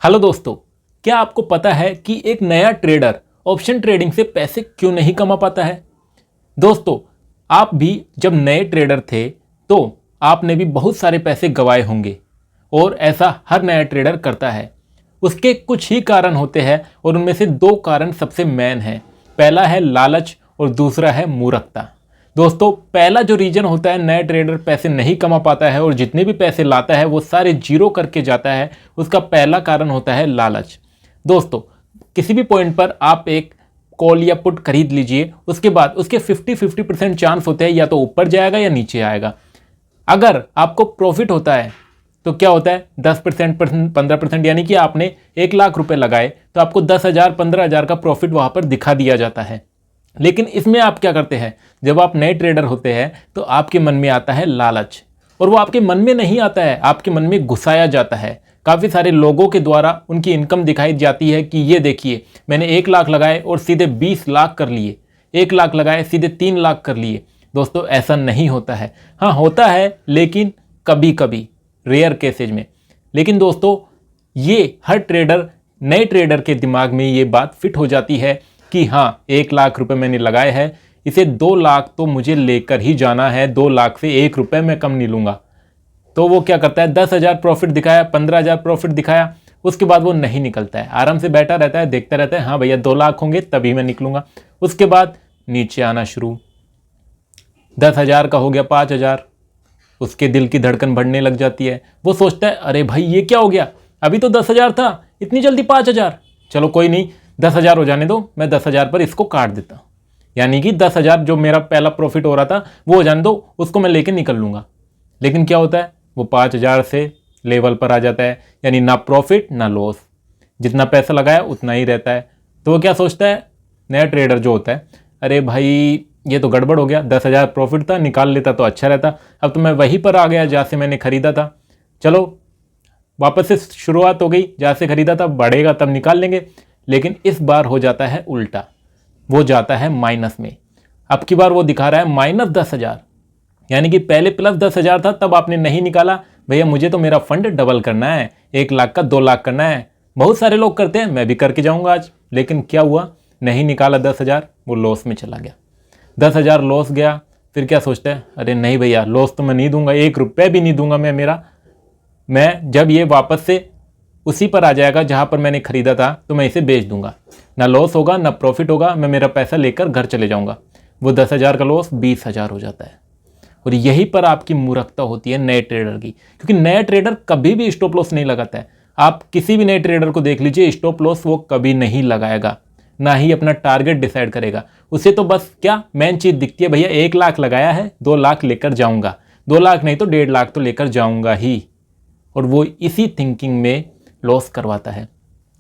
Hello दोस्तों, क्या आपको पता है कि एक नया ट्रेडर ऑप्शन ट्रेडिंग से पैसे क्यों नहीं कमा पाता है। दोस्तों, आप भी जब नए ट्रेडर थे तो आपने भी बहुत सारे पैसे गंवाए होंगे और ऐसा हर नया ट्रेडर करता है। उसके कुछ ही कारण होते हैं और उनमें से दो कारण सबसे मेन हैं। पहला है लालच और दूसरा है मूर्खता। दोस्तों, पहला जो रीजन होता है नया ट्रेडर पैसे नहीं कमा पाता है और जितने भी पैसे लाता है वो सारे जीरो करके जाता है, उसका पहला कारण होता है लालच। दोस्तों, किसी भी पॉइंट पर आप एक कॉल या पुट खरीद लीजिए, उसके बाद उसके 50-50% चांस होते हैं या तो ऊपर जाएगा या नीचे आएगा। अगर आपको प्रॉफिट होता है तो क्या होता है 10% 15%, यानी कि आपने 1,00,000 रुपए लगाए तो आपको 10,000 15,000 का प्रॉफिट वहां पर दिखा दिया जाता है। लेकिन इसमें आप क्या करते हैं, जब आप नए ट्रेडर होते हैं तो आपके मन में आता है लालच, और वो आपके मन में नहीं आता है, आपके मन में घुसाया जाता है। काफ़ी सारे लोगों के द्वारा उनकी इनकम दिखाई जाती है कि ये देखिए मैंने 1,00,000 लगाए और सीधे 20 लाख कर लिए, 1,00,000 लगाए सीधे 3 लाख कर लिए। दोस्तों, ऐसा नहीं होता है। हाँ, होता है लेकिन कभी कभी, रेयर केसेज में। लेकिन दोस्तों, ये हर ट्रेडर, नए ट्रेडर के दिमाग में ये बात फिट हो जाती है कि हाँ 1,00,000 रुपए मैंने लगाए हैं, इसे 2 लाख तो मुझे लेकर ही जाना है, 2 लाख से 1 रुपए मैं कम नहीं लूंगा। तो वो क्या करता है, 10,000 प्रॉफिट दिखाया, 15,000 प्रॉफिट दिखाया, उसके बाद वो नहीं निकलता है, आराम से बैठा रहता है, देखता रहता है हाँ भैया 2 लाख होंगे तभी मैं निकलूंगा। उसके बाद नीचे आना शुरू, 10,000 का हो गया 5,000, उसके दिल की धड़कन बढ़ने लग जाती है। वो सोचता है अरे भाई ये क्या हो गया, अभी तो 10,000 था, इतनी जल्दी 5,000, चलो कोई नहीं 10,000 हो जाने दो, मैं 10,000 पर इसको काट देता हूँ। यानी कि 10,000 जो मेरा पहला प्रॉफिट हो रहा था वो हो जाने दो, उसको मैं लेके निकल लूंगा। लेकिन क्या होता है, वो 5,000 से लेवल पर आ जाता है, यानी ना प्रॉफिट ना लॉस, जितना पैसा लगाया उतना ही रहता है। तो वो क्या सोचता है नया ट्रेडर जो होता है, अरे भाई ये तो गड़बड़ हो गया, 10,000 प्रॉफिट था, निकाल लेता तो अच्छा रहता, अब तो मैं वहीं पर आ गया जहाँ से मैंने खरीदा था, चलो वापस से शुरुआत हो गई, जहाँ से खरीदा था बढ़ेगा तब निकाल लेंगे। लेकिन इस बार हो जाता है उल्टा, वो जाता है माइनस में। अब की बार वो दिखा रहा है -10,000, यानी कि पहले +10,000 था तब आपने नहीं निकाला। भैया मुझे तो मेरा फंड डबल करना है, 1,00,000 का 2,00,000 करना है। बहुत सारे लोग करते हैं, मैं भी करके जाऊंगा आज। लेकिन क्या हुआ, नहीं निकाला 10,000, वो लॉस में चला गया। 10,000 लॉस गया, फिर क्या सोचता है, अरे नहीं भैया लॉस तो मैं नहीं दूंगा, 1 रुपये भी नहीं दूंगा मैं जब ये वापस से उसी पर आ जाएगा जहां पर मैंने खरीदा था तो मैं इसे बेच दूंगा, ना लॉस होगा ना प्रॉफिट होगा, मैं मेरा पैसा लेकर घर चले जाऊंगा। वो 10,000 का लॉस 20,000 हो जाता है। और यहीं पर आपकी मूर्खता होती है नए ट्रेडर की, क्योंकि नया ट्रेडर कभी भी स्टॉप लॉस नहीं लगाता है। आप किसी भी नए ट्रेडर को देख लीजिए, स्टॉप लॉस वो कभी नहीं लगाएगा, ना ही अपना टारगेट डिसाइड करेगा। उसे तो बस क्या मेन चीज दिखती है, भैया 1,00,000 लगाया है 2 लाख लेकर जाऊंगा, 2 लाख नहीं तो 1.5 लाख तो लेकर जाऊंगा ही। और वो इसी थिंकिंग में लॉस करवाता है।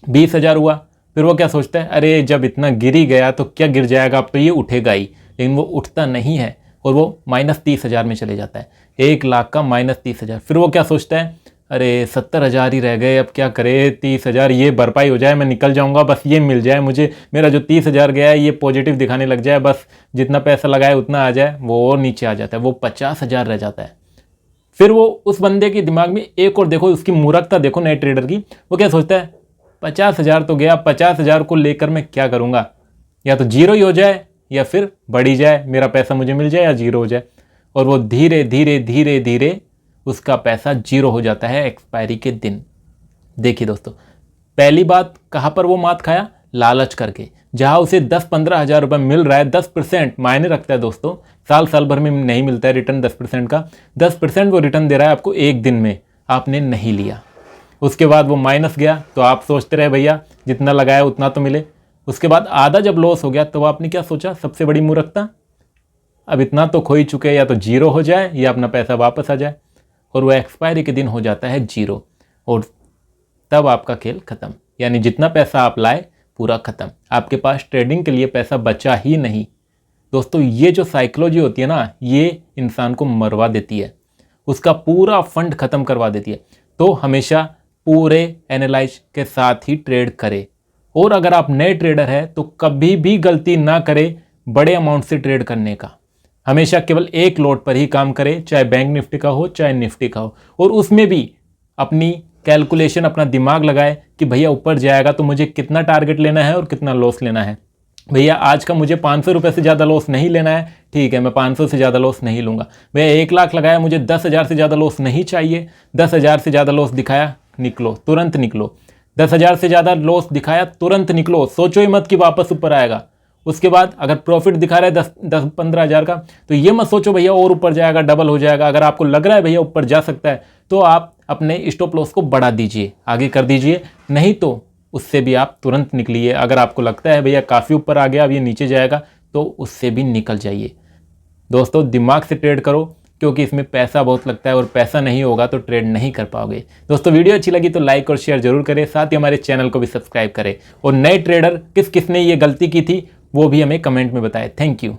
20,000 हुआ, फिर वो क्या सोचता है, अरे जब इतना गिर ही गया तो क्या गिर जाएगा, अब तो ये उठेगा ही। लेकिन वो उठता नहीं है और वो -30,000 में चले जाता है, 1,00,000 का -30,000। फिर वो क्या सोचता है, अरे 70,000 ही रह गए, अब क्या करे, 30,000 ये भरपाई हो जाए, मैं निकल जाऊंगा, बस ये मिल जाए मुझे, मेरा जो 30,000 गया है ये पॉजिटिव दिखाने लग जाए, बस जितना पैसा लगाया उतना आ जाए। वो और नीचे आ जाता है, वो 50,000 रह जाता है। फिर वो उस बंदे के दिमाग में एक और देखो उसकी मूर्खता देखो नए ट्रेडर की, वो क्या सोचता है, 50,000 तो गया, 50,000 को लेकर मैं क्या करूंगा, या तो जीरो ही हो जाए या फिर बढ़ी जाए, मेरा पैसा मुझे मिल जाए या जीरो हो जाए। और वो धीरे धीरे धीरे धीरे उसका पैसा जीरो हो जाता है एक्सपायरी के दिन। देखिए दोस्तों, पहली बात कहाँ पर वो मात खाया, लालच करके। जहां उसे 10-15 हज़ार रुपये मिल रहा है, 10% मायने रखता है दोस्तों, साल भर में नहीं मिलता है रिटर्न 10% का, 10% वो रिटर्न दे रहा है आपको एक दिन में, आपने नहीं लिया। उसके बाद वो माइनस गया तो आप सोचते रहे भैया जितना लगाया उतना तो मिले। उसके बाद आधा जब लॉस हो गया तो आपने क्या सोचा, सबसे बड़ी मूर्खता, अब इतना तो खो ही चुके, या तो जीरो हो जाए या अपना पैसा वापस आ जाए। और वो एक्सपायरी के दिन हो जाता है जीरो, और तब आपका खेल खत्म, यानी जितना पैसा आप लाए पूरा खत्म, आपके पास ट्रेडिंग के लिए पैसा बचा ही नहीं। दोस्तों, ये जो साइकोलॉजी होती है ना, ये इंसान को मरवा देती है, उसका पूरा फंड खत्म करवा देती है। तो हमेशा पूरे एनालाइज के साथ ही ट्रेड करें। और अगर आप नए ट्रेडर हैं तो कभी भी गलती ना करें बड़े अमाउंट से ट्रेड करने का। हमेशा केवल एक लॉट पर ही काम करें, चाहे बैंक निफ्टी का हो चाहे निफ्टी का हो, और उसमें भी अपनी कैलकुलेशन, अपना दिमाग लगाए कि भैया ऊपर जाएगा तो मुझे कितना टारगेट लेना है और कितना लॉस लेना है। भैया आज का मुझे 500 रुपये से ज़्यादा लॉस नहीं लेना है, ठीक है मैं 500 से ज़्यादा लॉस नहीं लूँगा। भैया 1 लाख लगाया, मुझे 10,000 से ज़्यादा लॉस नहीं चाहिए, 10,000 से ज़्यादा लॉस दिखाया, निकलो, तुरंत निकलो। 10,000 से ज़्यादा लॉस दिखाया, तुरंत निकलो, सोचो ही मत कि वापस ऊपर आएगा। उसके बाद अगर प्रॉफिट दिखा रहा है 10-15,000 का, तो ये मत सोचो भैया और ऊपर जाएगा, डबल हो जाएगा। अगर आपको लग रहा है भैया ऊपर जा सकता है तो आप अपने स्टॉप लॉस को बढ़ा दीजिए, आगे कर दीजिए, नहीं तो उससे भी आप तुरंत निकलिए। अगर आपको लगता है भैया काफ़ी ऊपर आ गया, अब ये नीचे जाएगा, तो उससे भी निकल जाइए। दोस्तों दिमाग से ट्रेड करो, क्योंकि इसमें पैसा बहुत लगता है और पैसा नहीं होगा तो ट्रेड नहीं कर पाओगे। दोस्तों वीडियो अच्छी लगी तो लाइक और शेयर जरूर करें, साथ ही हमारे चैनल को भी सब्सक्राइब करें। और नए ट्रेडर किस किसने ये गलती की थी वो भी हमें कमेंट में बताएं। Thank you.